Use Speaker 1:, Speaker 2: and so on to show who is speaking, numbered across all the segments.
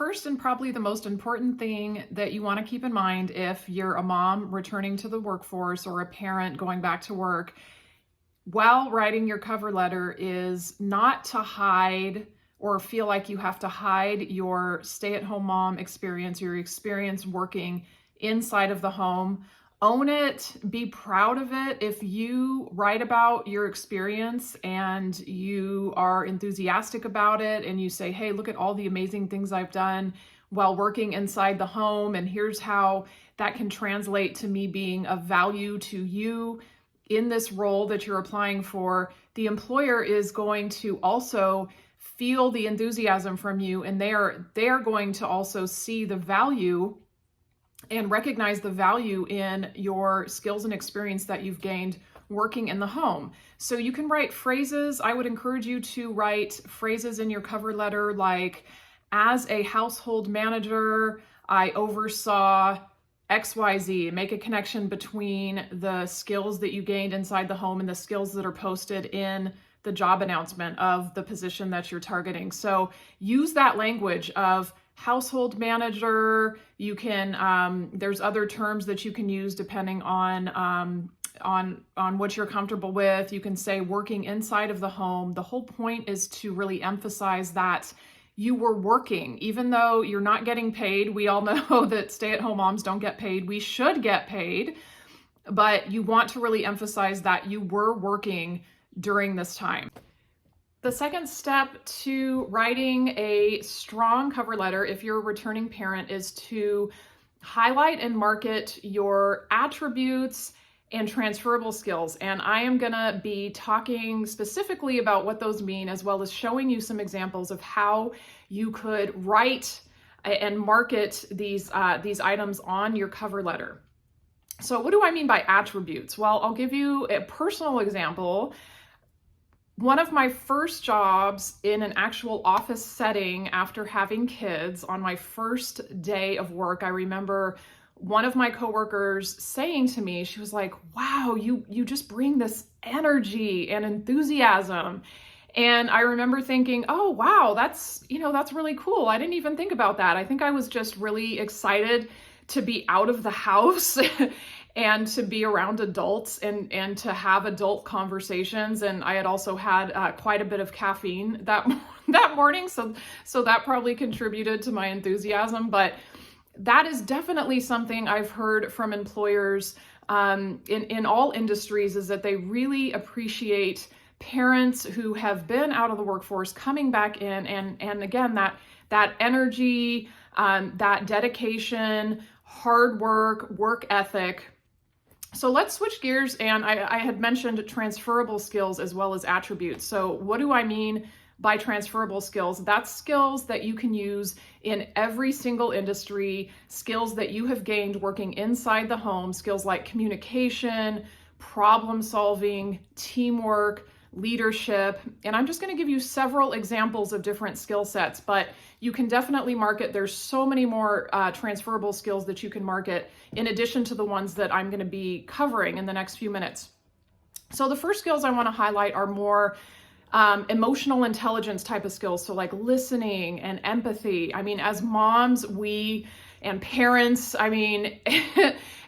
Speaker 1: first and probably the most important thing that you want to keep in mind if you're a mom returning to the workforce or a parent going back to work while writing your cover letter is not to hide or feel like you have to hide your stay-at-home mom experience, your experience working inside of the home. Own it, be proud of it. If you write about your experience and you are enthusiastic about it and you say, hey, look at all the amazing things I've done while working inside the home, and here's how that can translate to me being of value to you in this role that you're applying for, the employer is going to also feel the enthusiasm from you, and they are going to also see the value and recognize the value in your skills and experience that you've gained working in the home. So you can write phrases. I would encourage you to write phrases in your cover letter like, as a household manager, I oversaw XYZ. Make a connection between the skills that you gained inside the home and the skills that are posted in the job announcement of the position that you're targeting. So use that language of household manager. You can, there's other terms that you can use depending on what you're comfortable with. You can say working inside of the home. The whole point is to really emphasize that you were working, even though you're not getting paid. We all know that stay-at-home moms don't get paid. We should get paid, but you want to really emphasize that you were working during this time. The second step to writing a strong cover letter, if you're a returning parent, is to highlight and market your attributes and transferable skills. And I am gonna be talking specifically about what those mean, as well as showing you some examples of how you could write and market these items on your cover letter. So what do I mean by attributes? Well, I'll give you a personal example. One of my first jobs in an actual office setting after having kids, on my first day of work, I remember one of my coworkers saying to me, she was like, wow, you just bring this energy and enthusiasm. And I remember thinking, oh, wow, that's really cool. I didn't even think about that. I think I was just really excited to be out of the house and to be around adults and to have adult conversations. And I had also had quite a bit of caffeine that morning. So that probably contributed to my enthusiasm. But that is definitely something I've heard from employers in all industries, is that they really appreciate parents who have been out of the workforce coming back in. And again, that energy, that dedication, hard work ethic. So let's switch gears, and I had mentioned transferable skills as well as attributes. So what do I mean by transferable skills? That's skills that you can use in every single industry, skills that you have gained working inside the home, skills like communication, problem solving, teamwork, leadership. And I'm just going to give you several examples of different skill sets, but you can definitely market. There's so many more transferable skills that you can market in addition to the ones that I'm going to be covering in the next few minutes. So the first skills I want to highlight are more emotional intelligence type of skills. So like listening and empathy. I mean, as moms, and parents, I mean,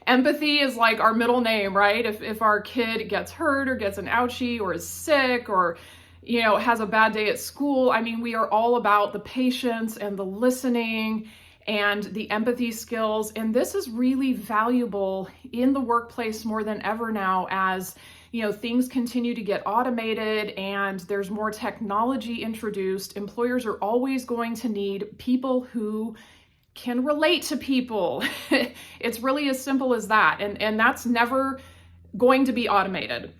Speaker 1: empathy is like our middle name, right? If our kid gets hurt or gets an ouchie or is sick or, has a bad day at school, I mean, we are all about the patience and the listening and the empathy skills. And this is really valuable in the workplace more than ever now, as things continue to get automated and there's more technology introduced. Employers are always going to need people who can relate to people. It's really as simple as that. And that's never going to be automated.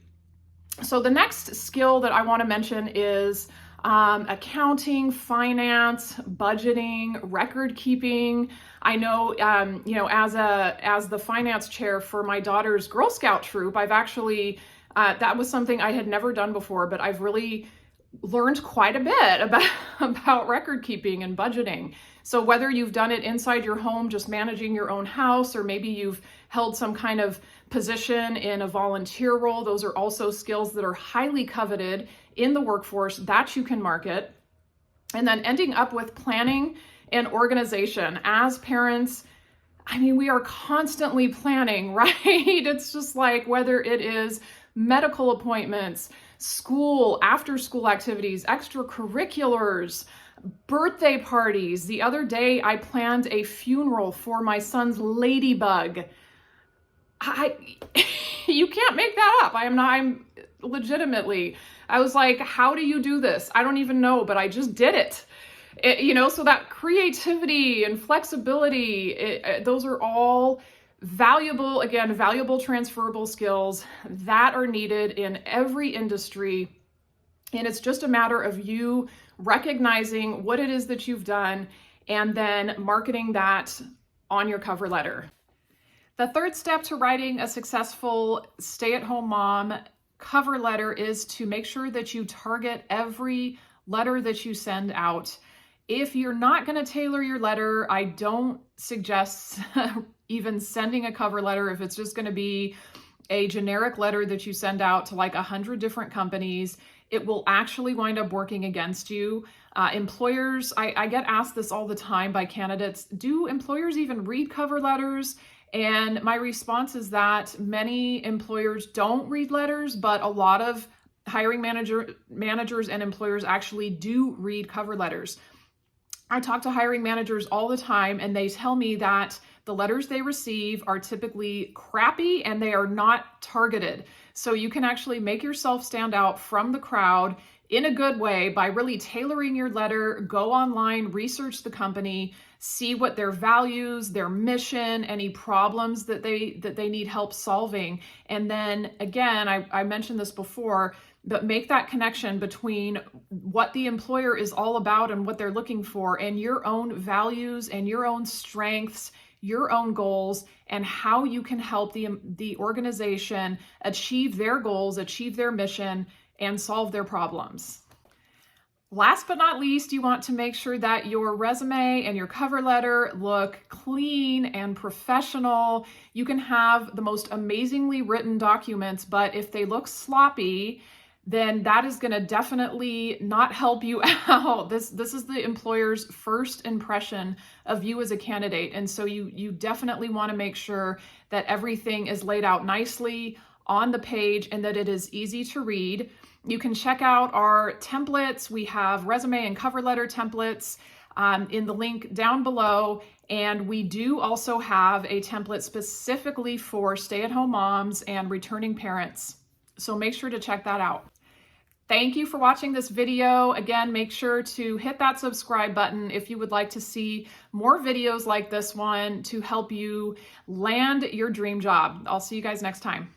Speaker 1: So the next skill that I want to mention is accounting, finance, budgeting, record keeping. I know, as the finance chair for my daughter's Girl Scout troop, I've actually, that was something I had never done before, but I've really learned quite a bit about record keeping and budgeting. So whether you've done it inside your home, just managing your own house, or maybe you've held some kind of position in a volunteer role, those are also skills that are highly coveted in the workforce that you can market. And then ending up with planning and organization. As parents, I mean, we are constantly planning, right? It's just like whether it is medical appointments, school, after school activities, extracurriculars, birthday parties. The other day, I planned a funeral for my son's ladybug. You can't make that up. I'm legitimately, I was like, how do you do this? I don't even know, but I just did it. So that creativity and flexibility, those are all valuable, again, valuable transferable skills that are needed in every industry. And it's just a matter of you recognizing what it is that you've done and then marketing that on your cover letter. The third step to writing a successful stay-at-home mom cover letter is to make sure that you target every letter that you send out. If you're not going to tailor your letter, I don't suggest even sending a cover letter if it's just going to be a generic letter that you send out to like 100 different companies. It will actually wind up working against you. Employers, I get asked this all the time by candidates, do employers even read cover letters? And my response is that many employers don't read letters, but a lot of hiring managers and employers actually do read cover letters. I talk to hiring managers all the time, and they tell me that the letters they receive are typically crappy and they are not targeted. So you can actually make yourself stand out from the crowd in a good way by really tailoring your letter. Go online, research the company, see what their values, their mission, any problems that they need help solving. And then again, I mentioned this before, but make that connection between what the employer is all about and what they're looking for, and your own values and your own strengths, your own goals, and how you can help the organization achieve their goals, achieve their mission, and solve their problems. Last but not least, you want to make sure that your resume and your cover letter look clean and professional. You can have the most amazingly written documents, but if they look sloppy, then that is going to definitely not help you out. This is the employer's first impression of you as a candidate. And so you definitely want to make sure that everything is laid out nicely on the page and that it is easy to read. You can check out our templates. We have resume and cover letter templates in the link down below. And we do also have a template specifically for stay-at-home moms and returning parents. So make sure to check that out. Thank you for watching this video. Again, make sure to hit that subscribe button if you would like to see more videos like this one to help you land your dream job. I'll see you guys next time.